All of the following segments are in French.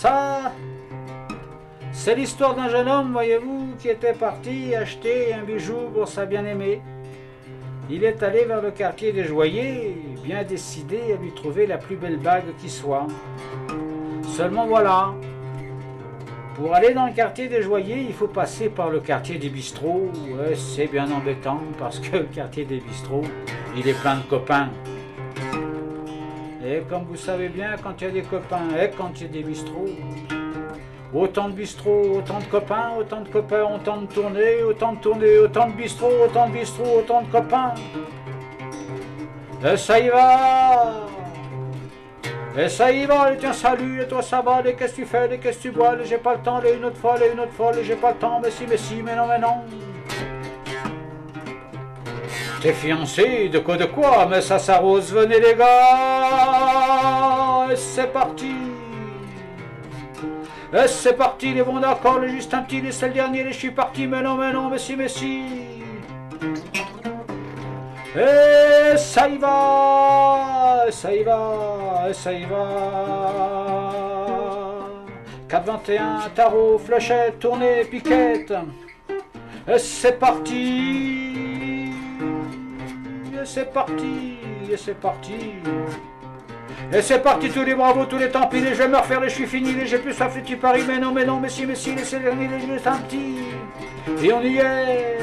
Ça, c'est l'histoire d'un jeune homme, voyez-vous, qui était parti acheter un bijou pour sa bien-aimée. Il est allé vers le quartier des joailliers, bien décidé à lui trouver la plus belle bague qui soit. Seulement voilà, pour aller dans le quartier des joailliers, il faut passer par le quartier des bistrots. Ouais, c'est bien embêtant parce que le quartier des bistrots, il est plein de copains. Et comme vous savez bien, quand il y a des copains et quand il y a des bistrots, autant de bistrots, autant de copains, autant de tournées, autant de bistrots, autant de copains. Et ça y va! Et ça y va, et tiens salut, et toi ça va, et qu'est-ce que tu fais, et qu'est-ce que tu bois, et j'ai pas le temps, et une autre fois, et j'ai pas le temps, mais si, mais non, mais non. T'es fiancé, de quoi, mais ça s'arrose, venez les gars, et c'est parti. Et c'est parti, les bons d'accord, les juste un petit, les c'est le dernier, les je suis parti, mais non, mais si, Et ça y va, et ça y va, et ça y va. 4-21, tarot, fléchette, tournée, piquette. Et c'est parti, et c'est parti, et c'est parti. Et c'est parti, tous les bravos, tous les tant pis, je vais me refaire, je suis fini, j'ai plus soif, les petits paris, mais non, mais si, laissez le dernier, juste un petit. Et on y est,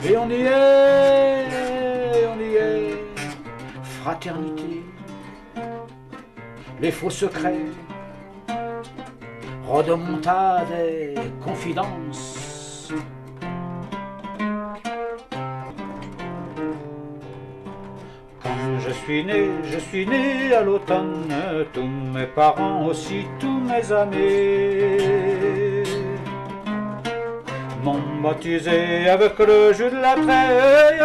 et on y est, et on y est. Fraternité, les faux secrets, rodomontade et confidence. Je suis né à l'automne, tous mes parents aussi, tous mes amis m'ont baptisé avec le jus de la treille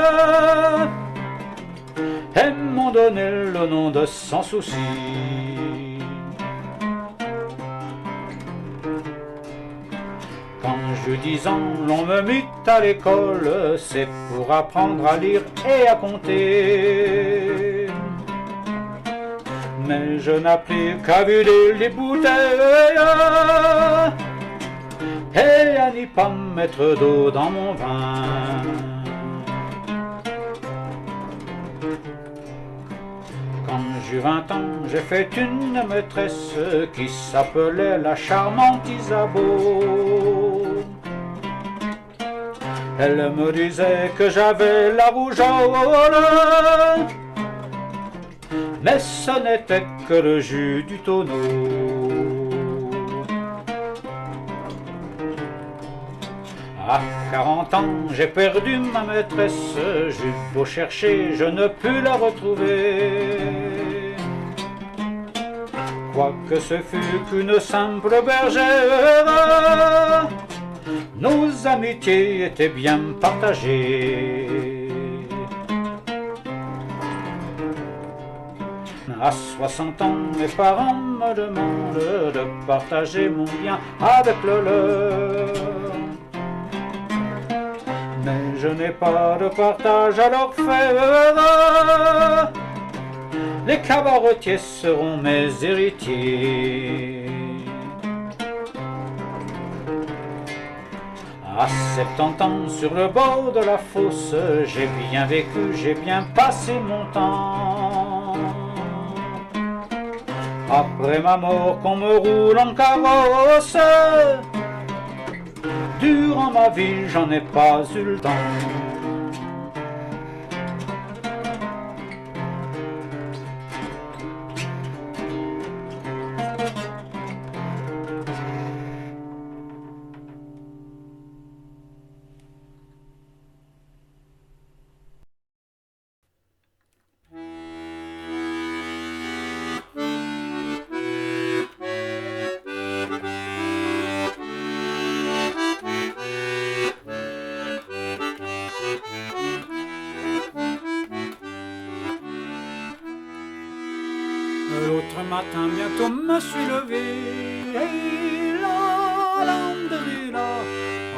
et m'ont donné le nom de Sans Souci. Quand j'eus 10 ans, l'on me mit à l'école, c'est pour apprendre à lire et à compter. Mais je n'appris qu'à vider les bouteilles et à n'y pas mettre d'eau dans mon vin. Quand j'eus 20 ans, j'ai fait une maîtresse qui s'appelait la charmante Isabeau. Elle me disait que j'avais la rougeole, mais ce n'était que le jus du tonneau. À 40 ans, j'ai perdu ma maîtresse, j'eus beau chercher, je ne pus la retrouver. Quoique ce fût qu'une simple bergère, nos amitiés étaient bien partagées. À 60 ans, mes parents me demandent de partager mon bien avec le leur. Mais je n'ai pas de partage à leur faire. Les cabaretiers seront mes héritiers. À 70 ans, sur le bord de la fosse, j'ai bien vécu, j'ai bien passé mon temps. Après ma mort, qu'on me roule en carrosse, durant ma vie, j'en ai pas eu le temps. L'autre matin, bientôt me suis levé, et là,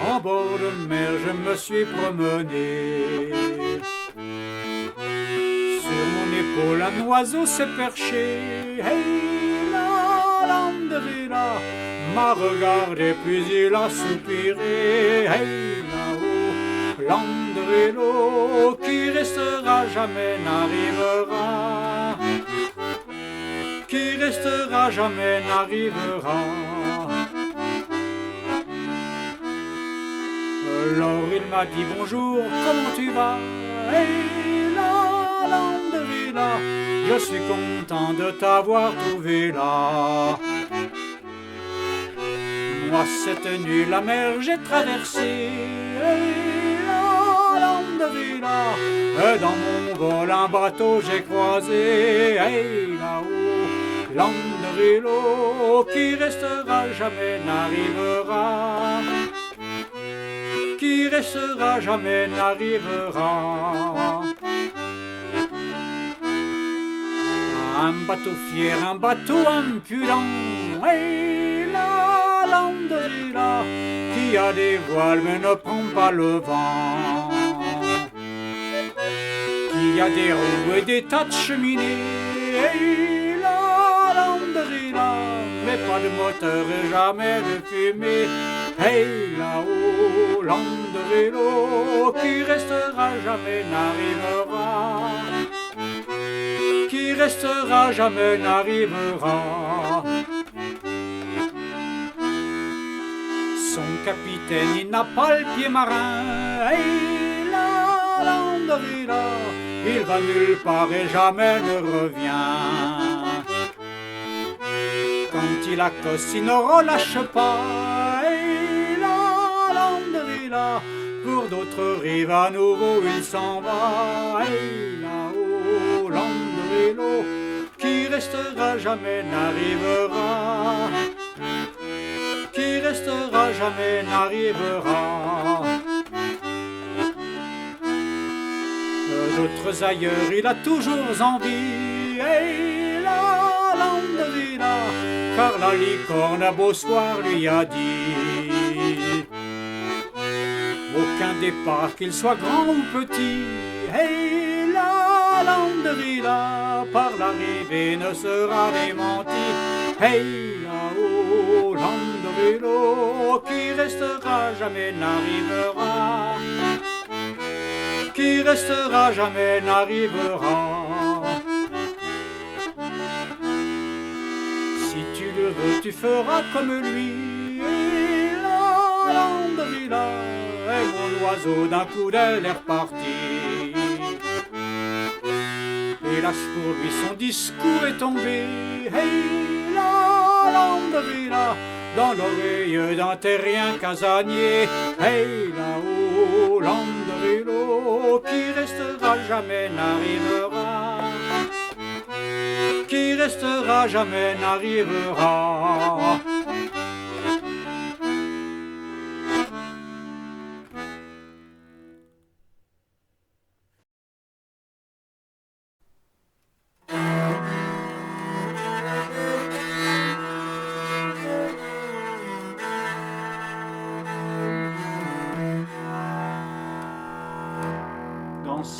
en bord de mer, je me suis promené. Sur mon épaule, un oiseau s'est perché, et Landrilla m'a regardé puis il a soupiré. Hey là-haut, Landrillo qui restera jamais n'arrivera, qui restera jamais n'arrivera. Alors il m'a dit bonjour, comment tu vas? Hey là, Landrilla, je suis content de t'avoir trouvé là. Moi cette nuit la mer j'ai traversé, hey là, Landrilla, et dans mon vol un bateau j'ai croisé. Hey là-haut, Landrillo qui restera jamais n'arrivera, qui restera jamais n'arrivera. Un bateau fier, un bateau impudent, et la Landrilla qui a des voiles mais ne prend pas le vent, qui a des roues et des tas de cheminées, et la Landrilla, mais pas de moteur et jamais de fumée. Hey là-haut, Landrillo qui restera jamais n'arrivera, qui restera jamais n'arrivera. Son capitaine il n'a pas le pied marin, hey là, Landrilla, il va nulle part et jamais ne revient. Quand il accoste il ne relâche pas, pour d'autres rives à nouveau il s'en va. Hey là-haut, Landrillo qui restera jamais n'arrivera, qui restera jamais n'arrivera. D'autres ailleurs il a toujours envie. Hey là, Landrilla, car la licorne à beau soir lui a dit aucun départ, qu'il soit grand ou petit. Hey là, Landrilla, par l'arrivée ne sera démenti. Hey là-haut, Landrillo qui restera jamais n'arrivera, qui restera jamais n'arrivera. Si tu le veux, tu feras comme lui. Hey là, Landrilla, et mon oiseau d'un coup d'aile est reparti. Hélas pour lui son discours est tombé. Hey là, Landrilla, dans l'oreille d'un terrien casanier. Hey là-haut, Landrillo qui restera jamais n'arrivera, qui restera jamais n'arrivera.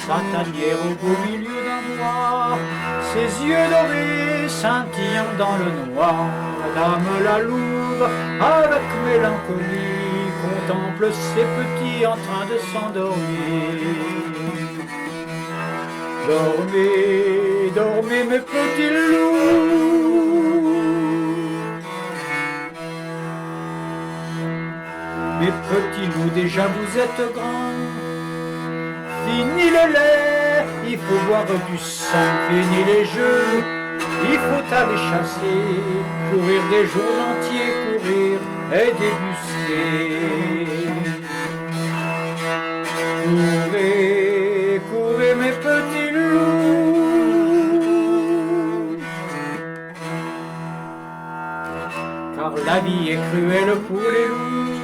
Sa tanière au beau milieu d'un bois, ses yeux dorés scintillant dans le noir, Madame la Louve, avec mélancolie, contemple ses petits en train de s'endormir. Dormez, dormez mes petits loups, mes petits loups, déjà vous êtes grands. Fini le lait, il faut boire du sang, fini les jeux, il faut aller chasser, courir des jours entiers, courir et débusquer. Courez, courez mes petits loups, car la vie est cruelle pour les loups,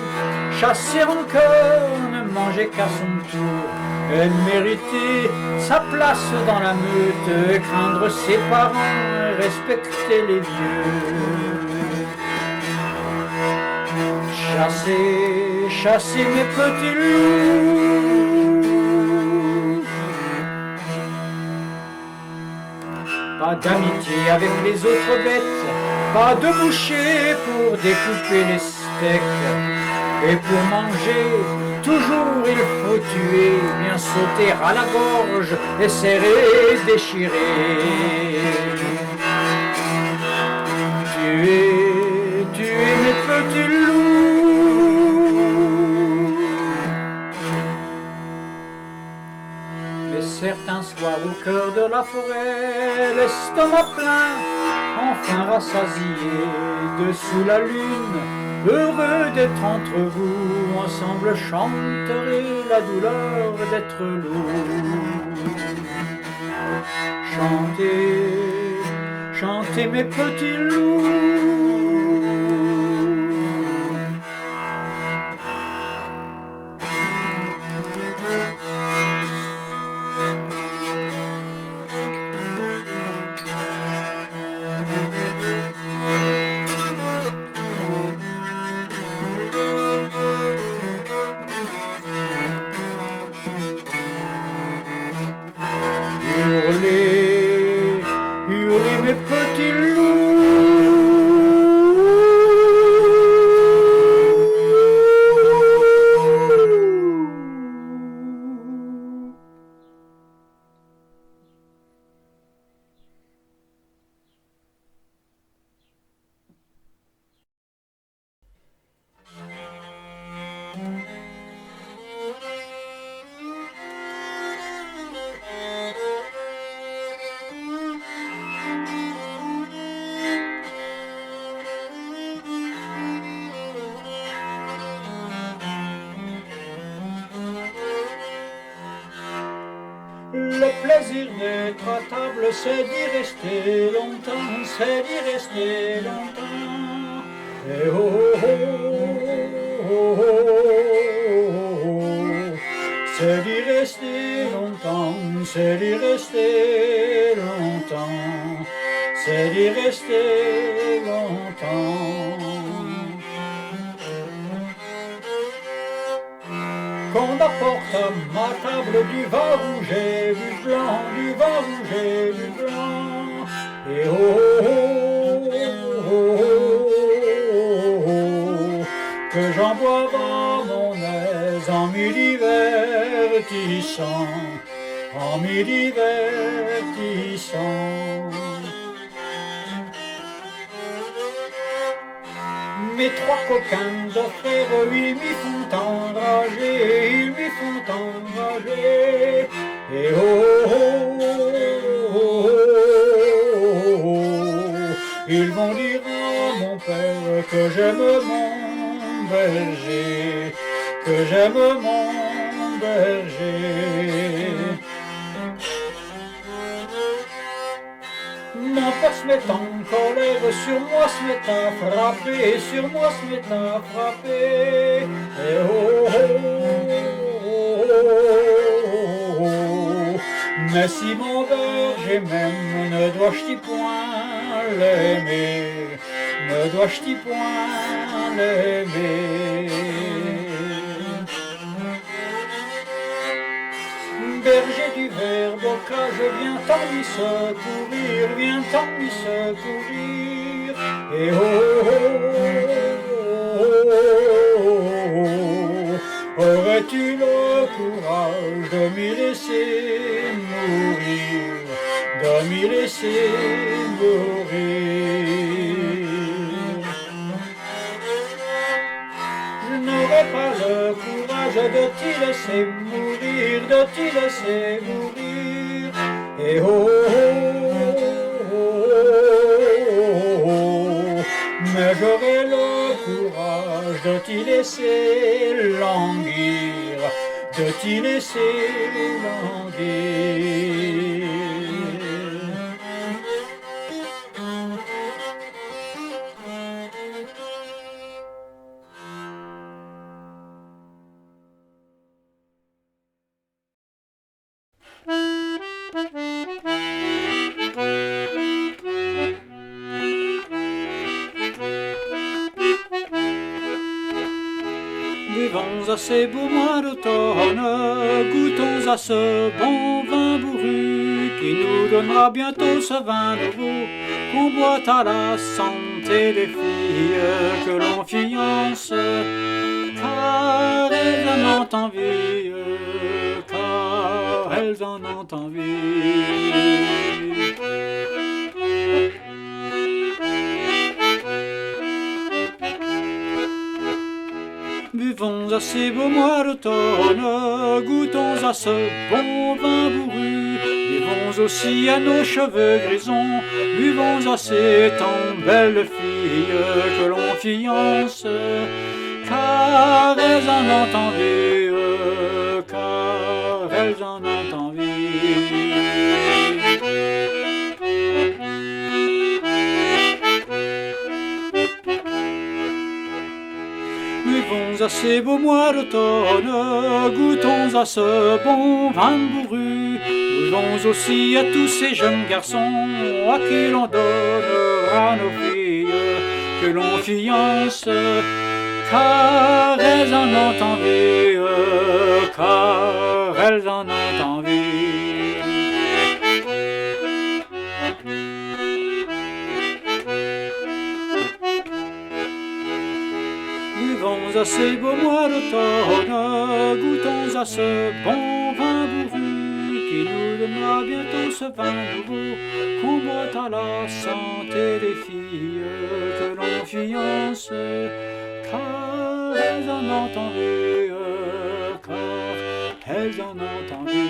chasser encore, ne manger qu'à son tour. Elle méritait sa place dans la meute, craindre ses parents, respecter les vieux. Chassez, chassez mes petits loups. Pas d'amitié avec les autres bêtes, Pas de boucher pour découper les steaks. Et pour manger, toujours il faut tuer, bien sauter à la gorge et serrer, déchirer. Tuer mes petits loups. Mais certains soirs au cœur de la forêt, l'estomac plein, enfin rassasié, dessous la lune, heureux d'être entre vous, ensemble chanterait la douleur d'être lourd. Chantez, chantez mes petits loups. Hurlez, hurlez mes petits loups. Le plaisir d'être à table, c'est d'y rester longtemps, c'est d'y rester longtemps. Et oh, oh, oh, oh, oh, oh. C'est d'y rester longtemps, c'est d'y rester longtemps, c'est d'y rester longtemps. Qu'on apporte à ma table du vin rouge et du blanc, du vin rouge et du blanc. Et oh, oh, oh, oh, oh, oh, que j'en boive à mon aise en m'y divertissant, en m'y divertissant. Mes trois coquins de frères, ils m'y font enrager, ils m'y font enrager. Et oh, oh, oh, oh, oh, ils vont dire à mon père que j'aime mon berger, que j'aime mon berger. Mon père se met en colère, sur moi se met à frapper, sur moi se met à frapper. Et oh, oh, oh, oh, oh. Mais si mon berger m'aime, ne dois-je point l'aimer, ne dois-je point l'aimer. Berger du Verbocage, viens t'en lui secourir, viens t'en lui secourir. Et oh, oh, oh, oh, oh, aurais-tu le courage de m'y laisser mourir, de m'y laisser mourir? Je n'aurais pas le courage de t'y laisser mourir, de t'y laisser mourir. Et oh, oh, oh, oh, oh, mais j'aurais le courage de t'y laisser languir, de t'y laisser languir. Buvons à ces beaux mois d'automne, goûtons à ce bon vin bourru qui nous donnera bientôt ce vin nouveau qu'on boit à la santé. santé des filles que l'on fiance, car elles en ont envie, car elles en ont envie. Buvons à ces beaux mois d'automne, goûtons à ce bon vin bourru. Buvons aussi à nos cheveux grisons, buvons à ces tant belles filles que l'on fiance, car elles en ont envie, car elles en ont envie. Buvons à ces beaux mois d'automne, goûtons à ce bon vin bourru. Buvons aussi à tous ces jeunes garçons à qui l'on donnera nos filles que l'on fiance, car elles en ont envie, car elles en ont envie. Buvons à ces beaux mois d'automne, goûtons à ce bon vin bourru, qui nous donnera bientôt ce vin nouveau, qu'on boit à la santé des filles que l'on fiance, car elles en ont envie, car elles en ont envie.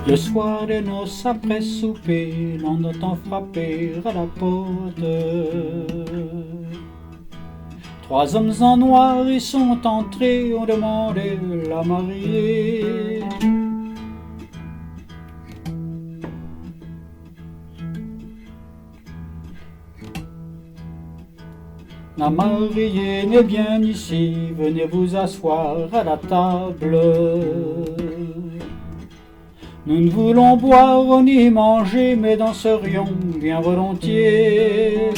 Le soir des noces après souper, l'on entend frapper à la porte. 3 hommes en noir y sont entrés, ont demandé la mariée. La mariée n'est bien ici, venez vous asseoir à la table. Nous ne voulons boire ni manger, mais danserions bien volontiers.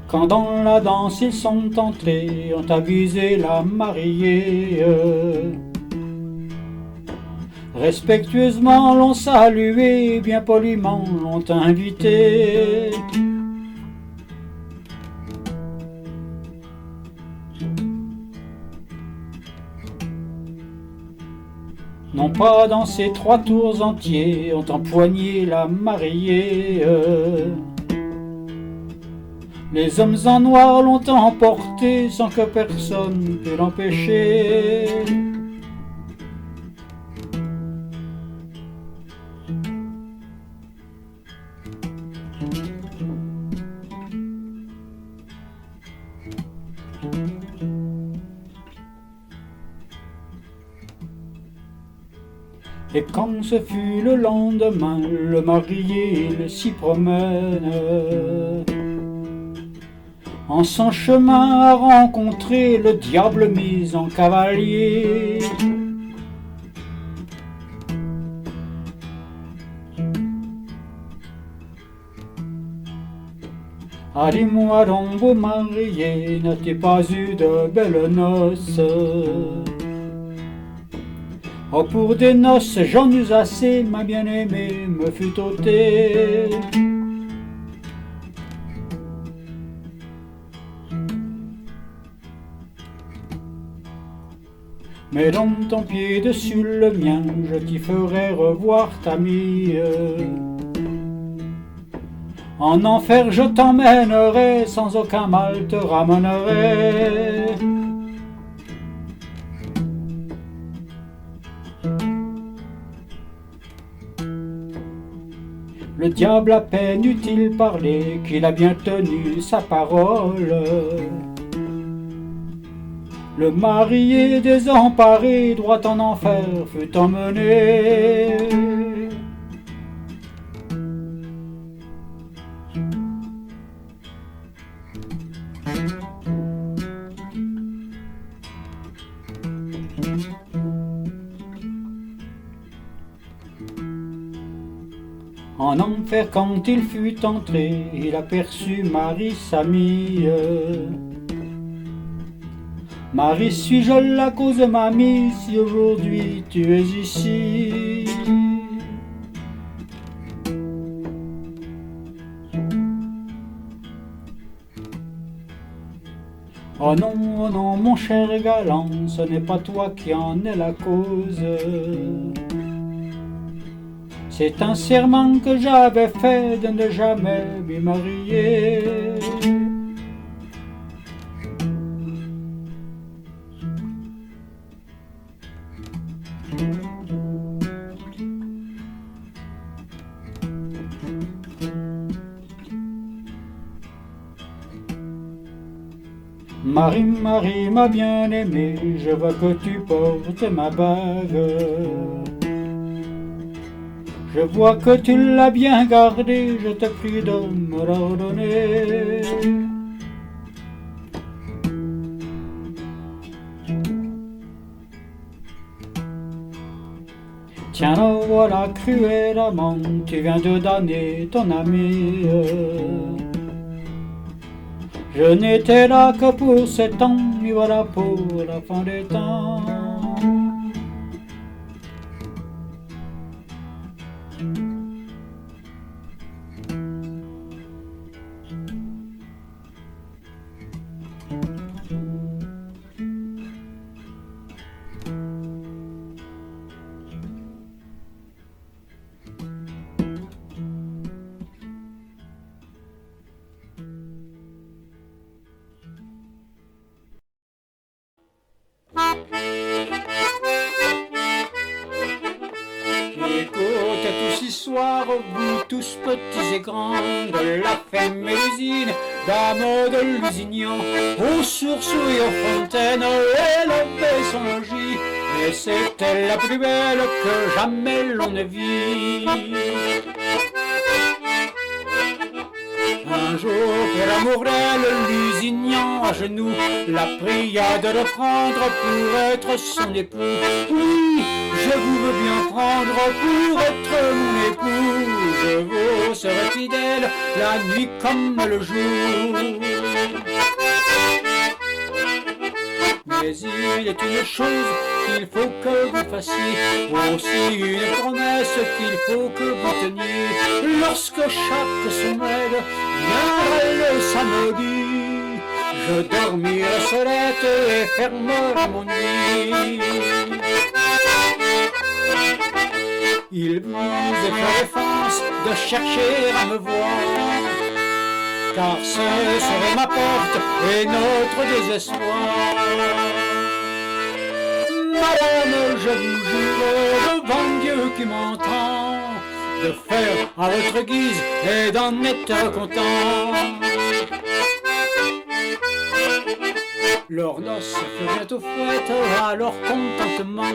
Quand dans la danse ils sont entrés, ont avisé la mariée. Respectueusement l'ont salué, bien poliment l'ont invité. N'ont pas dansé 3 tours entiers, ont empoigné la mariée. Les hommes en noir l'ont emporté sans que personne pût l'empêcher. Et quand ce fut le lendemain, le marié il s'y promène. En son chemin a rencontré le diable mis en cavalier. Ah, dis-moi donc, beau marié, n'as-tu pas eu de belles noces? Oh, pour des noces j'en eus assez, ma bien-aimée me fut ôtée. Mets donc ton pied dessus le mien, je t'y ferai revoir ta mie. En enfer je t'emmènerai, sans aucun mal te ramènerai. Le diable à peine eut-il parlé, qu'il a bien tenu sa parole. Le marié désemparé, droit en enfer, fut emmené. En enfer, quand il fut entré, il aperçut Marie, sa mie. Marie, suis-je la cause de ma mise si aujourd'hui tu es ici? Oh non, mon cher galant, ce n'est pas toi qui en es la cause. C'est un serment que j'avais fait de ne jamais m'y marier. Marie, Marie, ma bien-aimée, je vois que tu portes ma bague. Je vois que tu l'as bien gardée, je te prie de me la redonner. Tiens, la voilà, cruel amant, tu viens de damner ton ami. Je n'étais là que pour 7 ans, et voilà pour la fin des temps. Écoutez tous ce soir, vous tous petits et grands, de la ferme et l'usine, dames de Lusignan, aux sources et aux fontaines, élevait son logis, et c'était la plus belle que jamais l'on ait vit. Un jour, pour l'amour d'elle, Lusignan à genoux la pria de le prendre pour être son époux. Oui, je vous veux bien prendre pour être mon époux. Je vous serai fidèle la nuit comme le jour. Mais il est une chose qu'il faut que vous fassiez, aussi une promesse qu'il faut que vous teniez. Lorsque chaque semaine viendra le samedi, je dormirai solette et fermerai mon nuit. Il vous est fait défense de chercher à me voir, car ce serait ma perte et notre désespoir. Madame, je vous jure devant Dieu qui m'entend, de faire à votre guise et d'en être content. Leurs noces furent bientôt faites à leur contentement,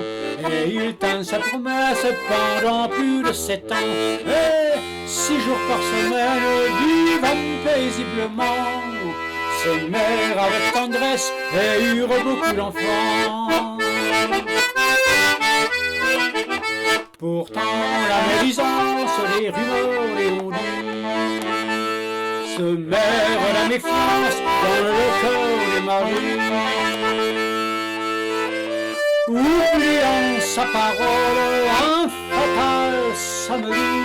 et il tint sa promesse pendant plus de 7 ans. Et 6 jours par semaine, vivant paisiblement, ses mères avec tendresse et eurent beaucoup d'enfants. Pourtant la médisance, les rumeurs, les on-dit se mèrent la méfiance dans le cœur de Marie. Oubliant sa parole, un fatal samedi,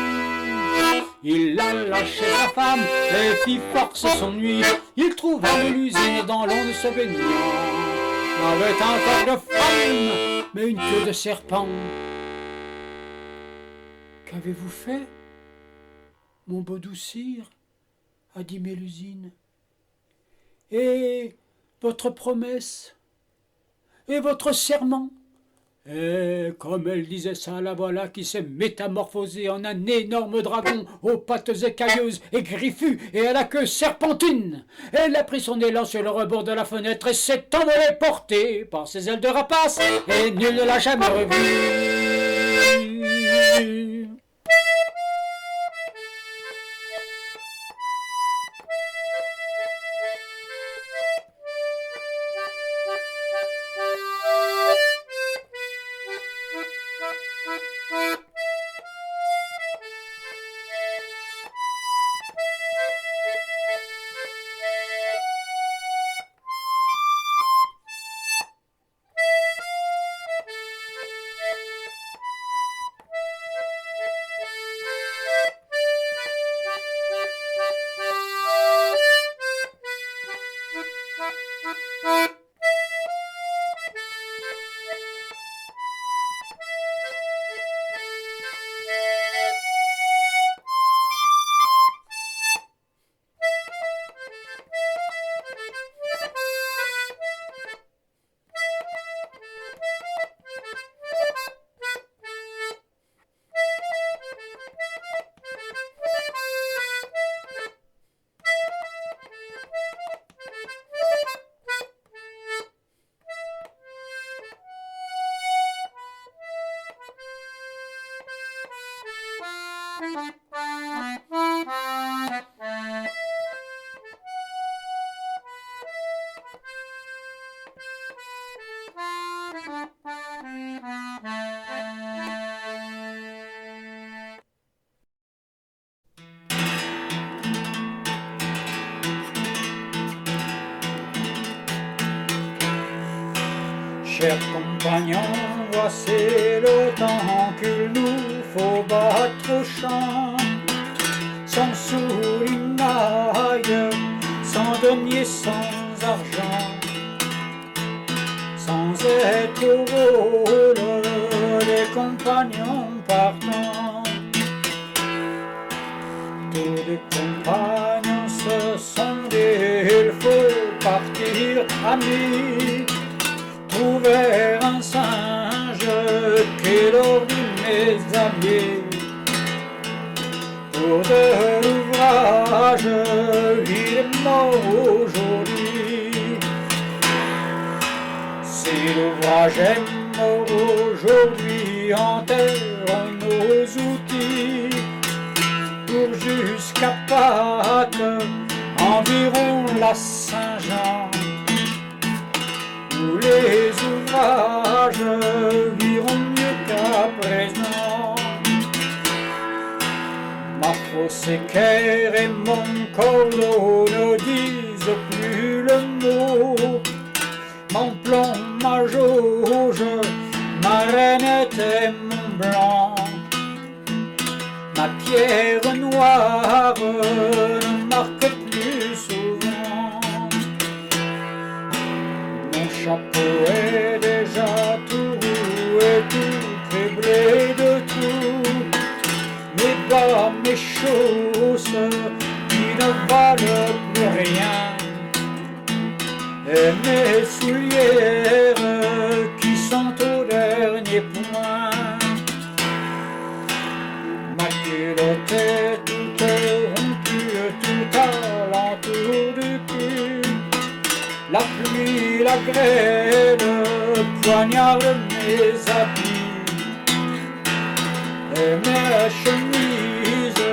il alla chez sa femme et fit force son nuit. Il trouva l'usine dans l'onde se baignant, avec un corps de femme, mais une queue de serpent. Qu'avez-vous fait, mon beau doux sire? A dit Mélusine. Et votre promesse? Et votre serment? Et comme elle disait ça, la voilà qui s'est métamorphosée en un énorme dragon aux pattes écailleuses et griffues et à la queue serpentine. Elle a pris son élan sur le rebord de la fenêtre et s'est envolée portée par ses ailes de rapace et nul ne l'a jamais revue. Chers compagnons, voici le temps qu'il nous faut battre au champ, sans soulimaille, sans denier, sans argent, sans être au rôle des compagnons partants. Tous les compagnons se sont dit, il faut partir amis. Trouver un singe qui leur dit mes amis. Pour de l'ouvrage, il est mort aujourd'hui. Si l'ouvrage est mort aujourd'hui, enterrons nos outils. Pour jusqu'à Pâques, environ la Saint-Jean. Tous les ouvrages iront mieux qu'à présent. Ma fausse équerre et mon cordeau ne disent plus le mot. Mon plomb, ma jauge, ma rainette et mon blanc. Ma pierre noire ne marque plus souvent. Mon chapeau est déjà tout roux et tout criblé de tout. Mes bas, mes chausses qui ne valent plus rien. Et mes soulières qui sont au dernier point. Ma culotte est toute rompue, tout alentour du cul. La pluie, la grêle poignarde mes habits. Et ma chemise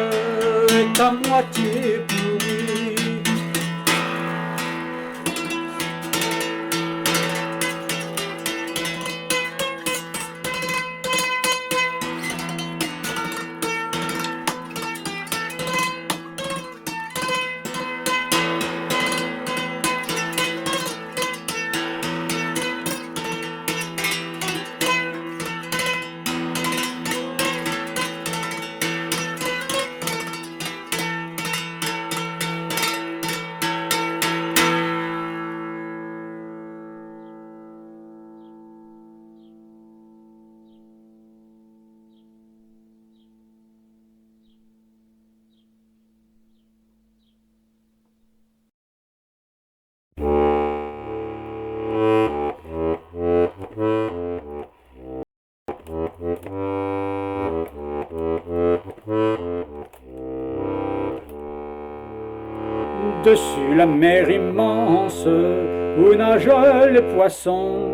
est à moitié pourrie. Au-dessus la mer immense où nagent les poissons,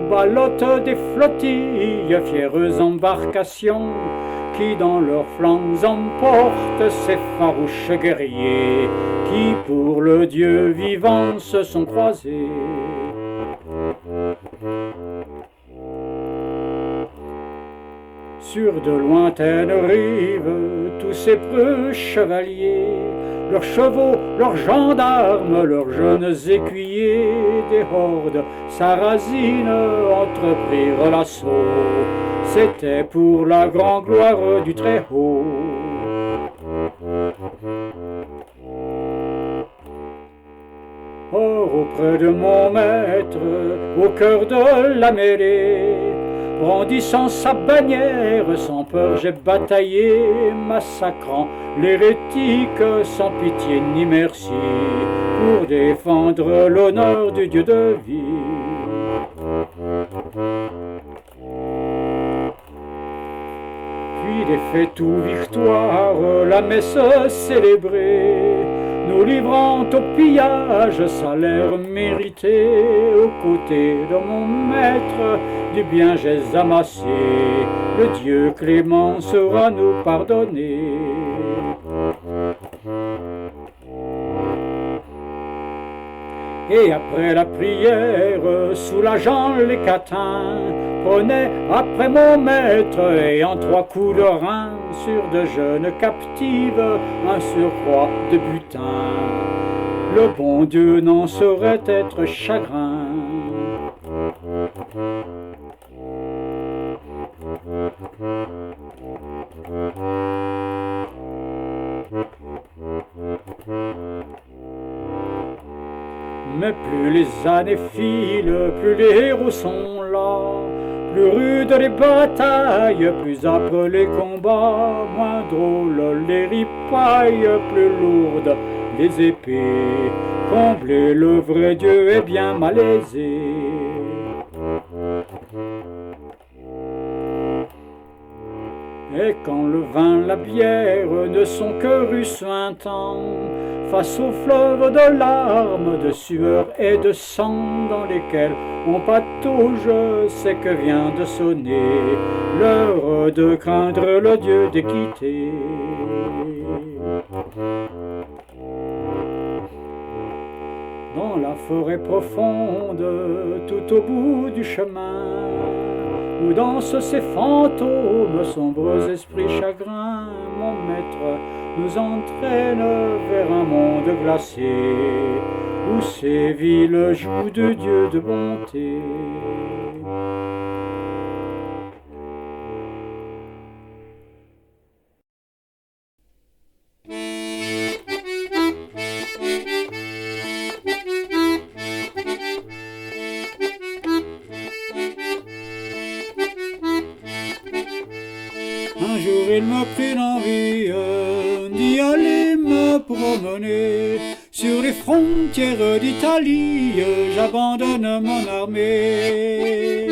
ballottent des flottilles, fières embarcations, qui dans leurs flancs emportent ces farouches guerriers, qui pour le Dieu vivant se sont croisés. Sur de lointaines rives, tous ces preux chevaliers, leurs chevaux, leurs gendarmes, leurs jeunes écuyers, des hordes sarrasines entreprirent l'assaut. C'était pour la grande gloire du Très-Haut. Or, auprès de mon maître, au cœur de la mêlée, brandissant sa bannière, sans peur j'ai bataillé, massacrant l'hérétique sans pitié ni merci, pour défendre l'honneur du Dieu de vie. Puis des faits tout victoire, la messe célébrée, nous livrant au pillage, salaire mérité, aux côtés de mon maître, du bien j'ai amassé, le Dieu clément saura nous pardonner. Et après la prière, soulageant les catins, prenait après mon maître et en 3 coups de rein sur de jeunes captives un surcroît de butin. Le bon Dieu n'en saurait être chagrin. Mais plus les années filent, plus les héros sont là, plus rudes les batailles, plus âpres les combats, moins drôles les ripailles, plus lourdes les épées. Combler le vrai Dieu est bien malaisé. Et quand le vin, la bière ne sont que russes un temps, face au fleuve de larmes, de sueur et de sang dans lesquels on patauge, c'est que vient de sonner l'heure de craindre le Dieu d'équité. Dans la forêt profonde, tout au bout du chemin, où dansent ces fantômes, sombres esprits chagrins, mon maître nous entraîne vers un monde glacé, où sévit le joug de Dieu de bonté. Un jour il me prit l'envie d'y aller me promener sur les frontières d'Italie, j'abandonne mon armée.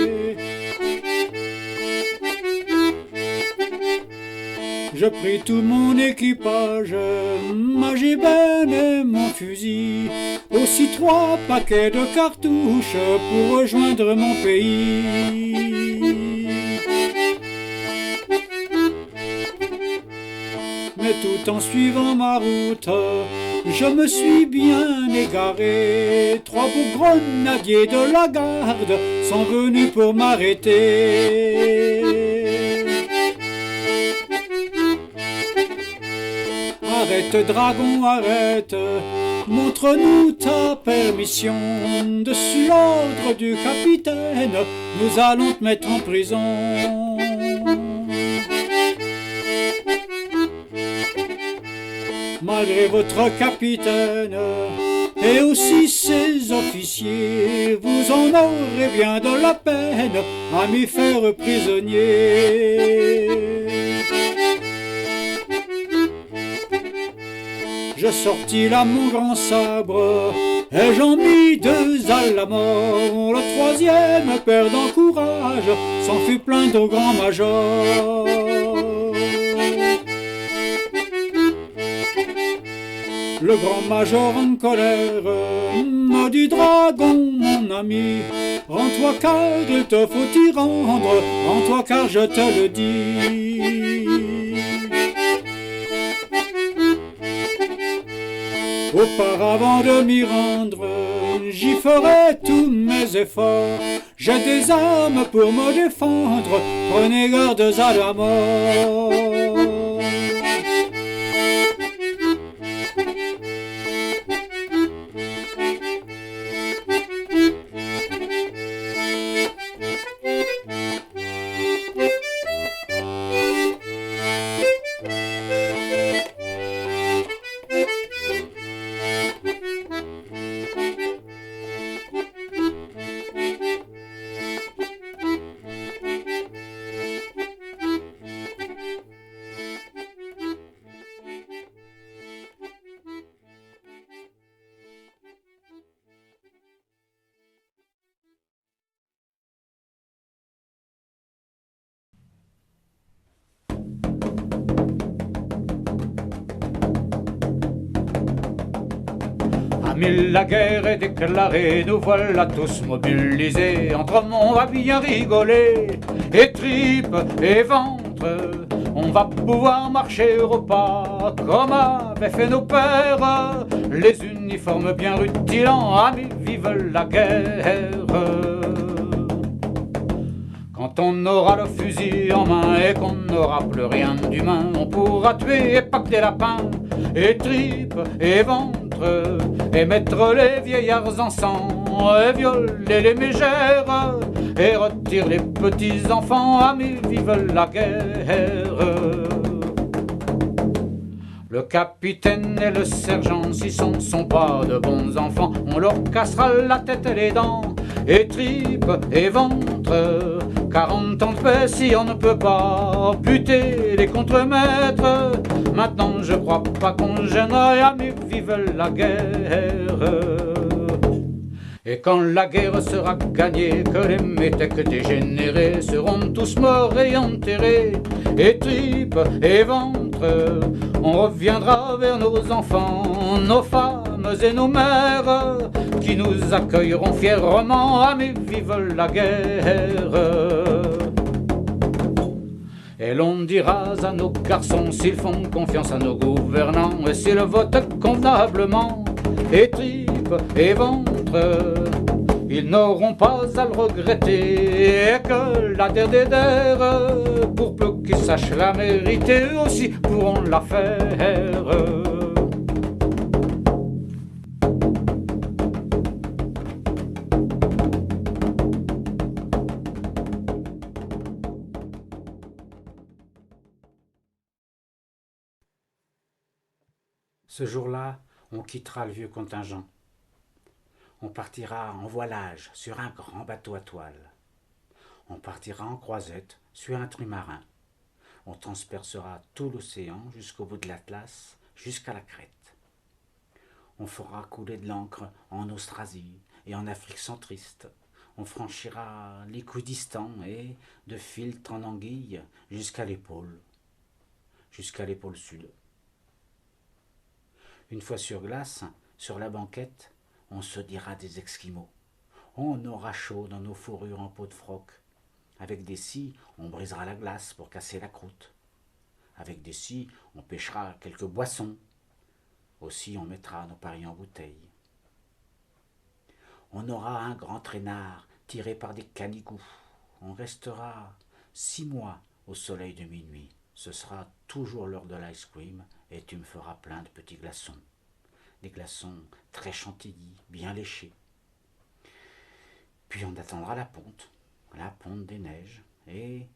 Je pris tout mon équipage, ma gibenne et mon fusil, aussi 3 paquets de cartouches pour rejoindre mon pays. Mais tout en suivant ma route, je me suis bien égaré. 3 beaux grenadiers de la garde sont venus pour m'arrêter. Arrête, dragon, arrête, montre-nous ta permission. Dessus l'ordre du capitaine, nous allons te mettre en prison. Malgré votre capitaine et aussi ses officiers, vous en aurez bien de la peine à m'y faire prisonnier. Je sortis là mon grand sabre et j'en mis 2 à la mort. Le 3e, perdant courage, s'en fut plaindre au grand major. Le grand major en colère me dit: dragon, mon ami, rends-toi car il te faut t'y rendre, rends-toi car je te le dis. Auparavant de m'y rendre, j'y ferai tous mes efforts. J'ai des armes pour me défendre, prenez garde à la mort. Amis, la guerre est déclarée, nous voilà tous mobilisés. Entre hommes, on va bien rigoler, et tripes et ventre, on va pouvoir marcher au pas, comme avaient fait nos pères. Les uniformes bien rutilants, amis, vive la guerre. Quand on aura le fusil en main et qu'on n'aura plus rien d'humain, on pourra tuer et pacter lapins, et tripes et ventre, et mettre les vieillards en sang, et violer les mégères, et retirer les petits enfants. Amis, vive la guerre. Le capitaine et le sergent, si ce ne sont pas de bons enfants, on leur cassera la tête et les dents, et tripes et ventre. 40 ans de paix si on ne peut pas buter les contremaîtres. Maintenant je crois pas qu'on gênerait, amis, vive la guerre. Et quand la guerre sera gagnée, que les métèques dégénérés seront tous morts et enterrés, et tripes et ventre, on reviendra vers nos enfants, nos femmes et nos mères, qui nous accueilleront fièrement. Amis, vive la guerre. Et l'on dira à nos garçons, s'ils font confiance à nos gouvernants, et s'ils votent convenablement, et tripes et ventre, ils n'auront pas à le regretter, et que la terre des terres, pour peu qu'ils sachent la mériter, eux aussi pourront la faire. Ce jour-là, on quittera le vieux contingent. On partira en voilage sur un grand bateau à toile. On partira en croisette sur un trimarin. On transpercera tout l'océan jusqu'au bout de l'Atlas, jusqu'à la Crète. On fera couler de l'encre en Austrasie et en Afrique centriste. On franchira l'Écoudistan et, de filtre en anguille, jusqu'à l'épaule sud. Une fois sur glace, sur la banquette, on se dira des Esquimaux. On aura chaud dans nos fourrures en peau de phoque. Avec des scies, on brisera la glace pour casser la croûte. Avec des scies, on pêchera quelques boissons. Aussi, on mettra nos paris en bouteille. On aura un grand traînard tiré par des canigoux. On restera 6 mois au soleil de minuit. Ce sera toujours l'heure de l'ice cream et tu me feras plein de petits glaçons. Des glaçons très chantilly, bien léchés. Puis on attendra la ponte des neiges, et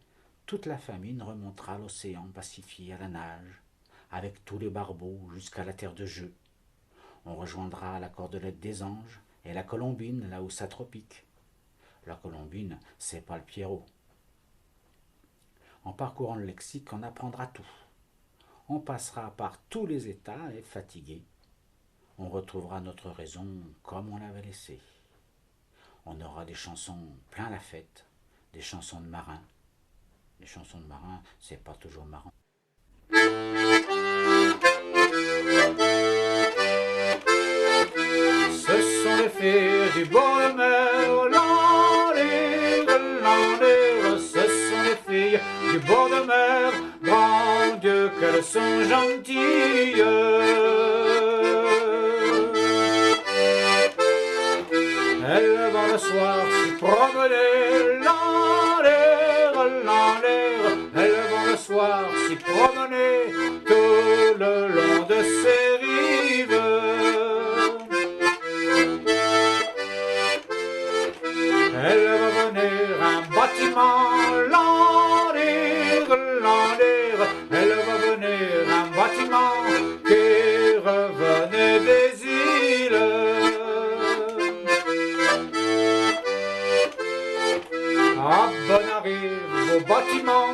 toute la famille remontera l'océan pacifié à la nage, avec tous les barbeaux jusqu'à la terre de jeu. On rejoindra la cordelette des anges et la colombine là où ça tropique. La colombine, c'est pas le Pierrot. En parcourant le lexique, on apprendra tout. On passera par tous les états et fatigué. On retrouvera notre raison comme on l'avait laissée. On aura des chansons plein la fête, des chansons de marins. Les chansons de marins, c'est pas toujours marrant. les filles du bord de mer. Ce sont les filles du bord de mer. Grand Dieu, qu'elles sont gentilles. Elles vont le soir se promener, elles vont le soir s'y promener tout le long de ces rives. Elle va venir un bâtiment, elle va venir un bâtiment qui revenait des îles. À bon arrive au bâtiment,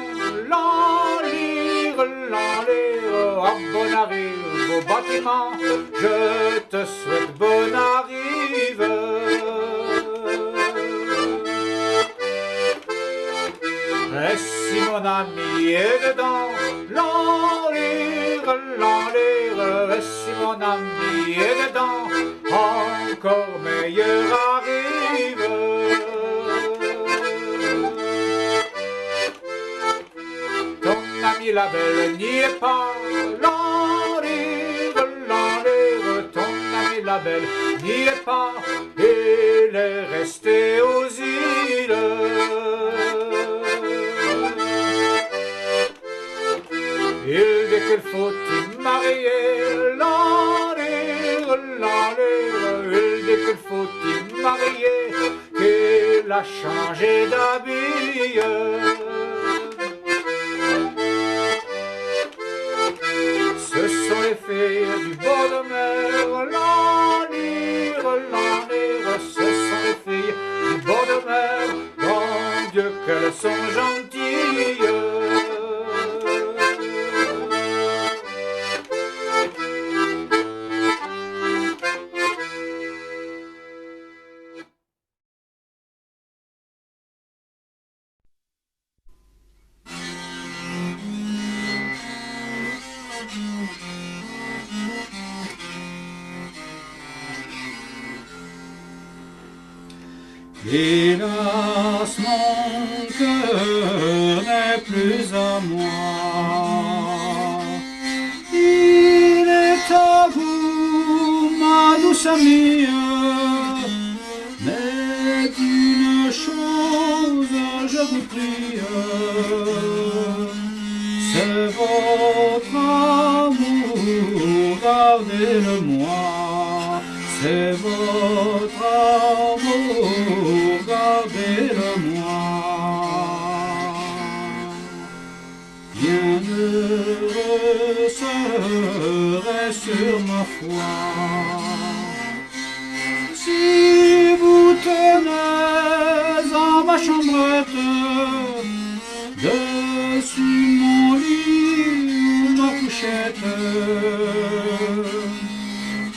à bon arrive au bâtiment, je te souhaite bonne arrive. Et si mon ami est dedans, et si mon ami est dedans, encore meilleur arrive. Ton ami la belle n'y est pas, ton ami la belle n'y est pas, il est resté aux îles. Il dit qu'il faut y marier, il dit qu'il faut y marier, qu'il a changé d'habit. Ce sont les filles du bord de mer, ce sont les filles du bord de mer, grand Dieu qu'elles sont gentilles. Hélas, mon cœur n'est plus à moi. Il est à vous, ma douce amie, mais d'une chose je vous prie, c'est votre amour, gardez-le-moi. C'est votre amour, gardez-le-moi. Bienheureux serait sur ma foi si vous tenez à ma chambrette, dessus mon lit ou ma couchette.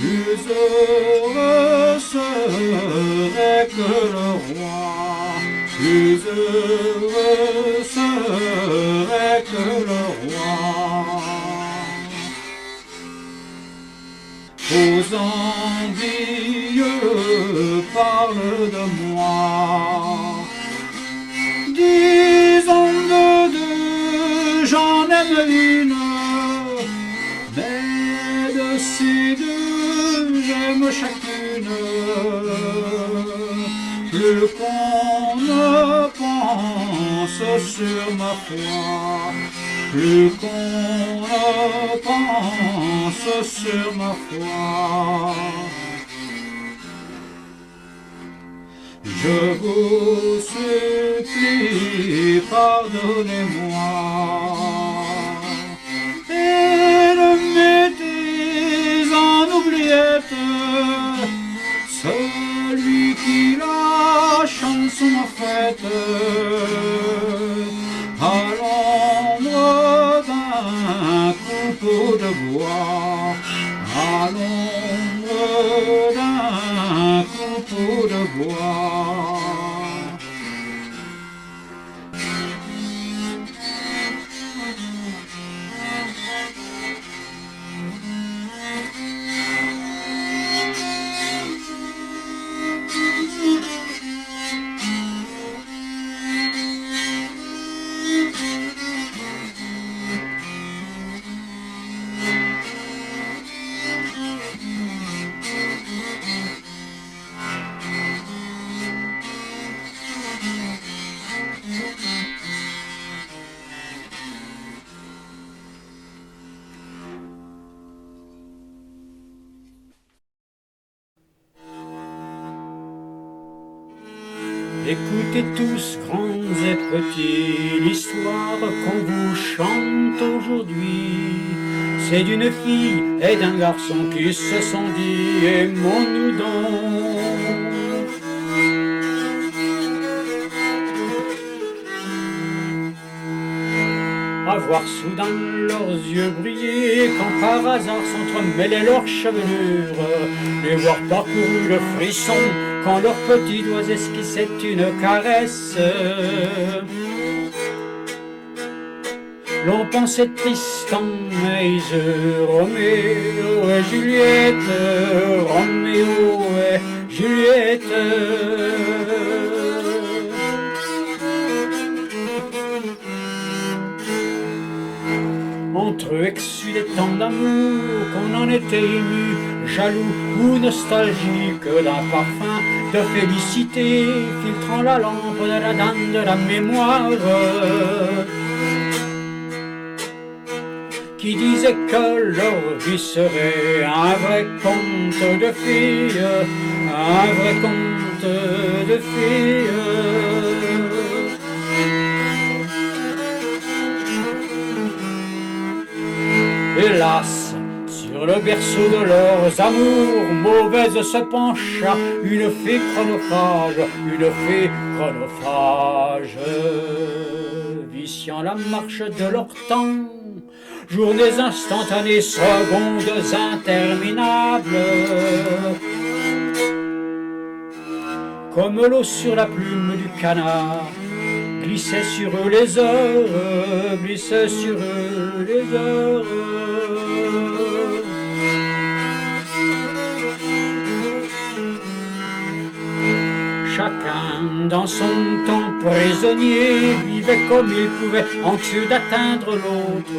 Plus heureux serait que le roi, plus heureux serait que le roi. Aux envieux parlent de moi, disons de deux, j'en aime une, mais de ces deux j'aime chacune. Plus qu'on ne pense sur ma foi, plus qu'on ne pense sur ma foi. Je vous supplie, pardonnez-moi, et ne mettez en oubliette celui qui la chanson a faite à l'ombre d'un coupeau de bois, à l'ombre d'un coupeau de bois. Écoutez tous, grands et petits, l'histoire qu'on vous chante aujourd'hui. C'est d'une fille et d'un garçon qui se sont dit aimons-nous donc. À voir soudain leurs yeux briller, quand par hasard s'entremêlaient leurs chevelures, les voir parcouru le frisson, quand leur petit doigt esquissait une caresse. L'on pensait Tristan et Roméo et Juliette, Roméo et Juliette. Entre eux exsudait tant d'amour qu'on en était ému, jaloux ou nostalgique d'un parfum de félicité filtrant la lampe de la dame de la mémoire, qui disait que leur vie serait un vrai conte de filles, un vrai conte de filles. Hélas, sur le berceau de leurs amours mauvaises se pencha une fée chronophage, viciant la marche de leur temps. Journées instantanées, secondes interminables, comme l'eau sur la plume du canard. Glissait sur eux les heures, glissaient sur eux les heures. Chacun dans son temps prisonnier vivait comme il pouvait, anxieux d'atteindre l'autre,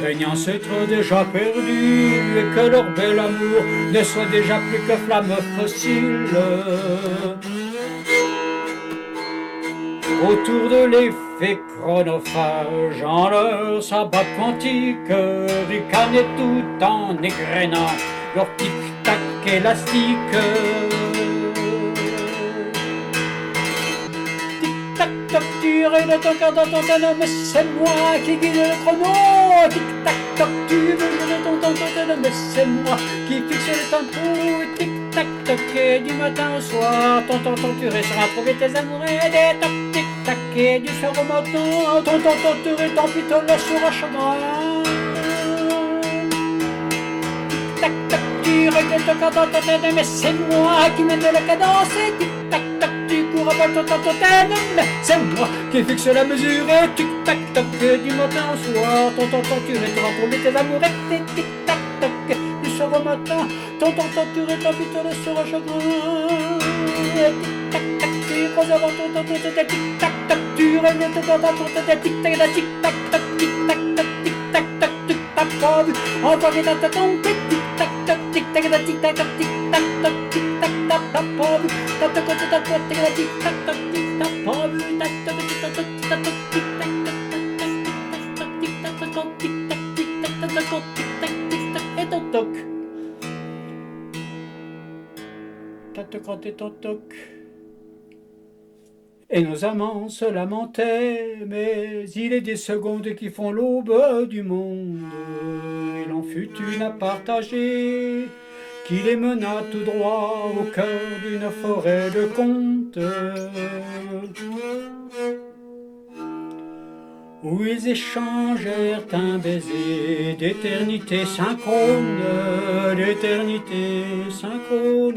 craignant s'être déjà perdu et que leur bel amour ne soit déjà plus que flamme fossile. Autour de l'effet chronophage, en leur sabbat quantique, ricanaient tout en égrénant leur tic-tac élastique. Tic-tac-toc, tu règles ton cœur dans ton tonneau, mais c'est moi qui guide le chrono. Tic-tac-toc, tu veux ton tonneau, mais c'est moi qui fixe le tempo. Tic-tac-toc, et du matin au soir, ton tu réussiras à trouver tes amours et des tocs. Tic-tac, du soir au matin, ton tu rétempilles le sourd à chagrin. Tic-tac-toc, tu règles ton cœur dans ton tonneau, mais c'est moi qui mène la cadence. Tic-tac-toc, tu cours à ton tonneau, mais c'est moi qui fixe la mesure. Et tic-tac-toc, du matin au soir, ton tu réussiras à trouver tes amours et tic-tac-toc. Au matin, ton tu rétablis le sourd à chagrin. Tic-tac-tac, tu poses avant ton tic-tac-tac, tu règles ton temps pour te tic-tac-tac, tic-tac-tac, tic-tac-tac, tic-tac-tac, tu t'as pas vu, encore et dans ta tombe, tic-tac-tac, tic-tac-tac, tic-tac-tac, tic-tac-tac, tic-tac-tac, t'as pas vu, t'as ta côté, t'as toi, tic-tac-tac, tic-tac, pas vu, t'as tic-tac-tac, tic-tac-tac, et ton toc. T'as te compté ton toc. Et nos amants se lamentaient, mais il est des secondes qui font l'aube du monde. Il en fut une à partager, qui les mena tout droit au cœur d'une forêt de contes, où ils échangèrent un baiser d'éternité synchrone, d'éternité synchrone.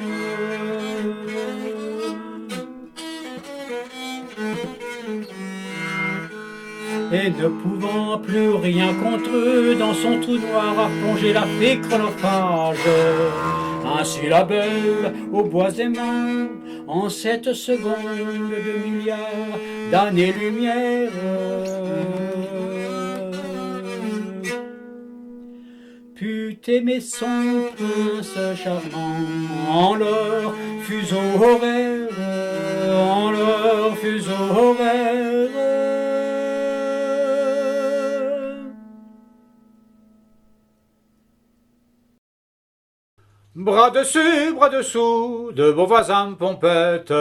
Et ne pouvant plus rien contre eux, dans son trou noir a plongé la fée chronophage. Ainsi la belle aux bois aimants, en cette seconde de milliards d'années-lumière, put aimer son prince charmant en leur fuseau horaire, en leur fuseau horaire. Bras dessus, bras dessous, de beaux voisins pompettes,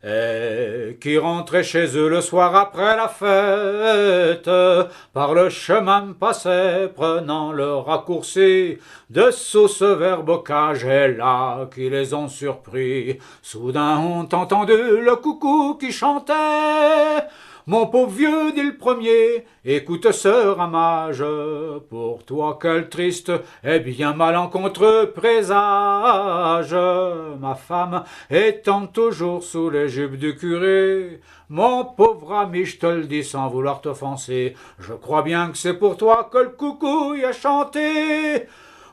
et qui rentraient chez eux le soir après la fête, par le chemin passaient, prenant le raccourci de sauce vers bocage, et là qui les ont surpris, soudain ont entendu le coucou qui chantait. Mon pauvre vieux, dit le premier, écoute ce ramage, pour toi quel triste et bien malencontreux présage. Ma femme étant toujours sous les jupes du curé, mon pauvre ami, je te le dis sans vouloir t'offenser, je crois bien que c'est pour toi que le coucou y a chanté.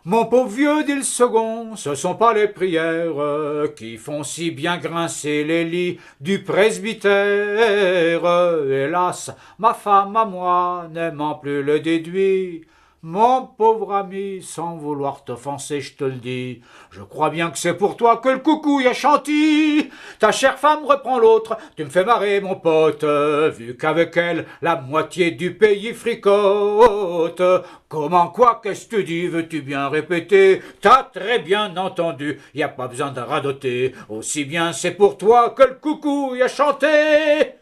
Mon pauvre vieux, dit le second, ce sont pas les prières qui font si bien grincer les lits du presbytère. Hélas, ma femme à moi, n'aimant plus le déduit, mon pauvre ami, sans vouloir t'offenser, je te le dis, je crois bien que c'est pour toi que le coucou y a chanté. Ta chère femme reprend l'autre, tu me fais marrer mon pote, vu qu'avec elle la moitié du pays fricote. Comment, quoi, qu'est-ce que tu dis, veux-tu bien répéter? T'as très bien entendu, y a pas besoin de radoter, aussi bien c'est pour toi que le coucou y a chanté.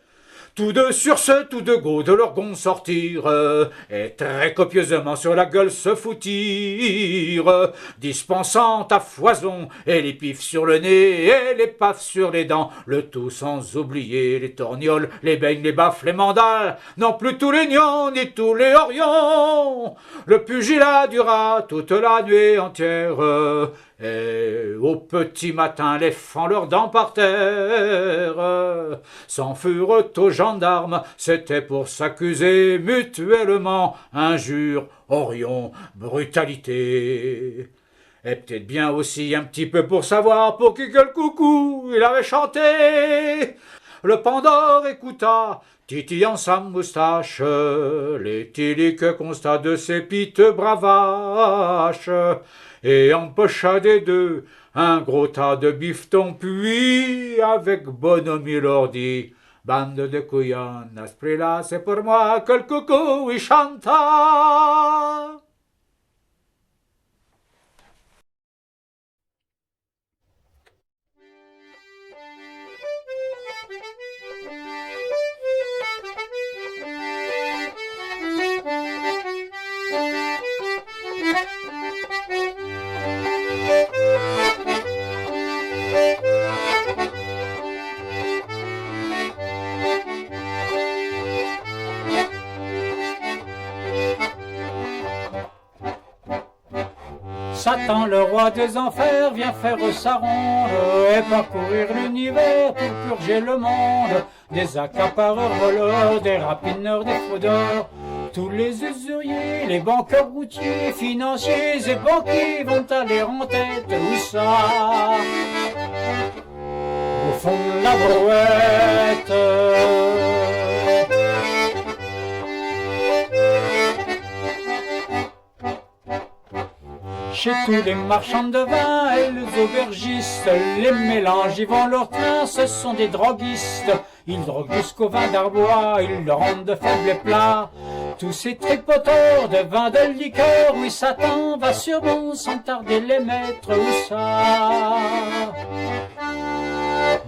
Tous deux sur ce, tous deux go de leur gond sortirent, et très copieusement sur la gueule se foutirent, dispensant à foison, et les pifs sur le nez, et les pafs sur les dents, le tout sans oublier les torgnoles, les beignes, les baffes, les mandales, non plus tous les nions, ni tous les orions. Le pugilat dura toute la nuit entière, et au petit matin, les fend leurs dents par terre, s'en furent aux gendarmes, c'était pour s'accuser mutuellement, injure, orion, brutalité. Et peut-être bien aussi un petit peu pour savoir pour qui que le coucou il avait chanté. Le Pandore écouta, titillant sa moustache, l'éthylique constat de ses piteux bravaches, et empocha des deux un gros tas de bifetons, puis avec bonhomie leur dit: bande de couillons, à ce prix-là, c'est pour moi que le coucou y chanta. Satan, le roi des enfers, vient faire sa ronde et parcourir l'univers pour purger le monde des accapareurs voleurs, des rapineurs, des fraudeurs. Tous les usuriers, les banqueurs routiers, financiers et banquiers vont aller en tête. Où ça? Au fond de la brouette. Chez tous les marchands de vin et les aubergistes, les mélanges y vont leur train, ce sont des droguistes. Ils droguent jusqu'au vin d'Arbois, ils le rendent de faibles plats. Tous ces tripoteurs de vin de liqueur, oui Satan va sûrement sans tarder les mettre. Où ça?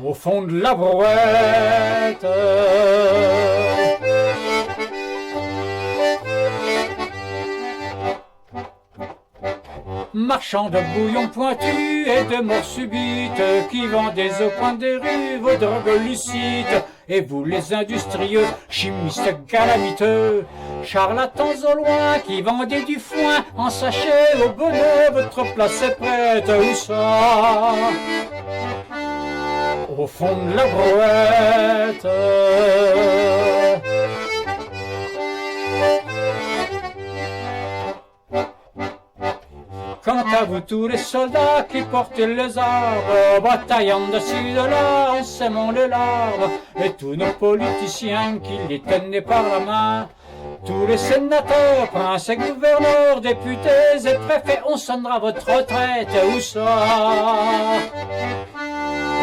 Au fond de la brouette. Marchands de bouillon pointu et de morts subites, qui vendaient au coin des rues vos drogues licites. Et vous les industrieux, chimistes calamiteux, charlatans au loin, qui vendez du foin en sachet au bonnet, votre place est prête. Où ça? Au fond de la brouette. Quant à vous tous les soldats qui portez les armes, bataillant de-ci de-là, en s'aimant les larmes, et tous nos politiciens qui les tenaient par la main, tous les sénateurs, princes et gouverneurs, députés et préfets, on sonnera votre retraite. Où ça?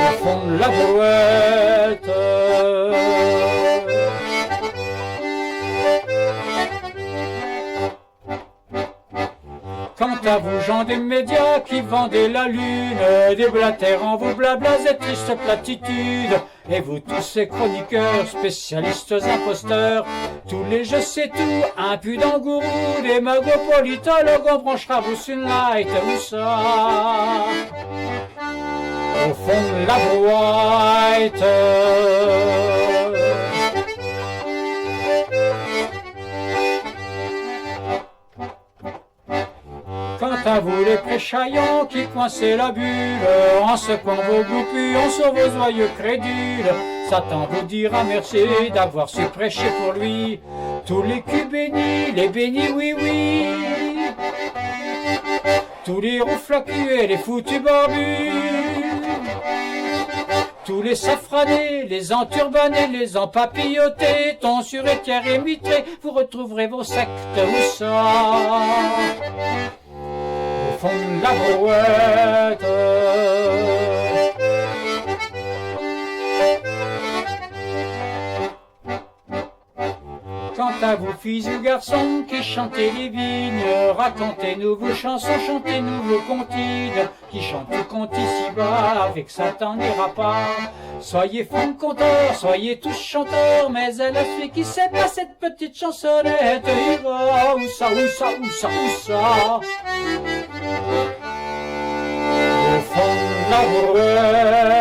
Au fond de la brouette. Quant Quant à vous gens des médias qui vendez la lune, des blatères en vous blablas et tristes platitudes, et vous tous ces chroniqueurs, spécialistes imposteurs, tous les je sais tout, impudents gourous, des magopolitologues, on branchera vous Sunlight ou ça, au fond de la boîte. Quant à vous les préchaillants qui coincez la bulle, en secouant vos goupillons sur vos joyeux crédules, Satan vous dira merci d'avoir su prêcher pour lui. Tous les culs bénis, les bénis oui oui, tous les rouflacus et les foutus barbus, tous les safranés, les enturbanés, les empapillotés, tonsuraitières et mitrés, vous retrouverez vos sectes où ça, au fond de la brouette. Quant à vous filles ou garçons qui chantez les vignes, racontez-nous vos chansons, chantez-nous vos comptines, qui chantent tout compte ici-bas, avec Satan n'ira pas. Soyez femmes conteurs, soyez tous chanteurs, mais elle a celui qui sait pas cette petite chansonnette ira, où ça, où ça, où ça, où ça, au fond de la brouette.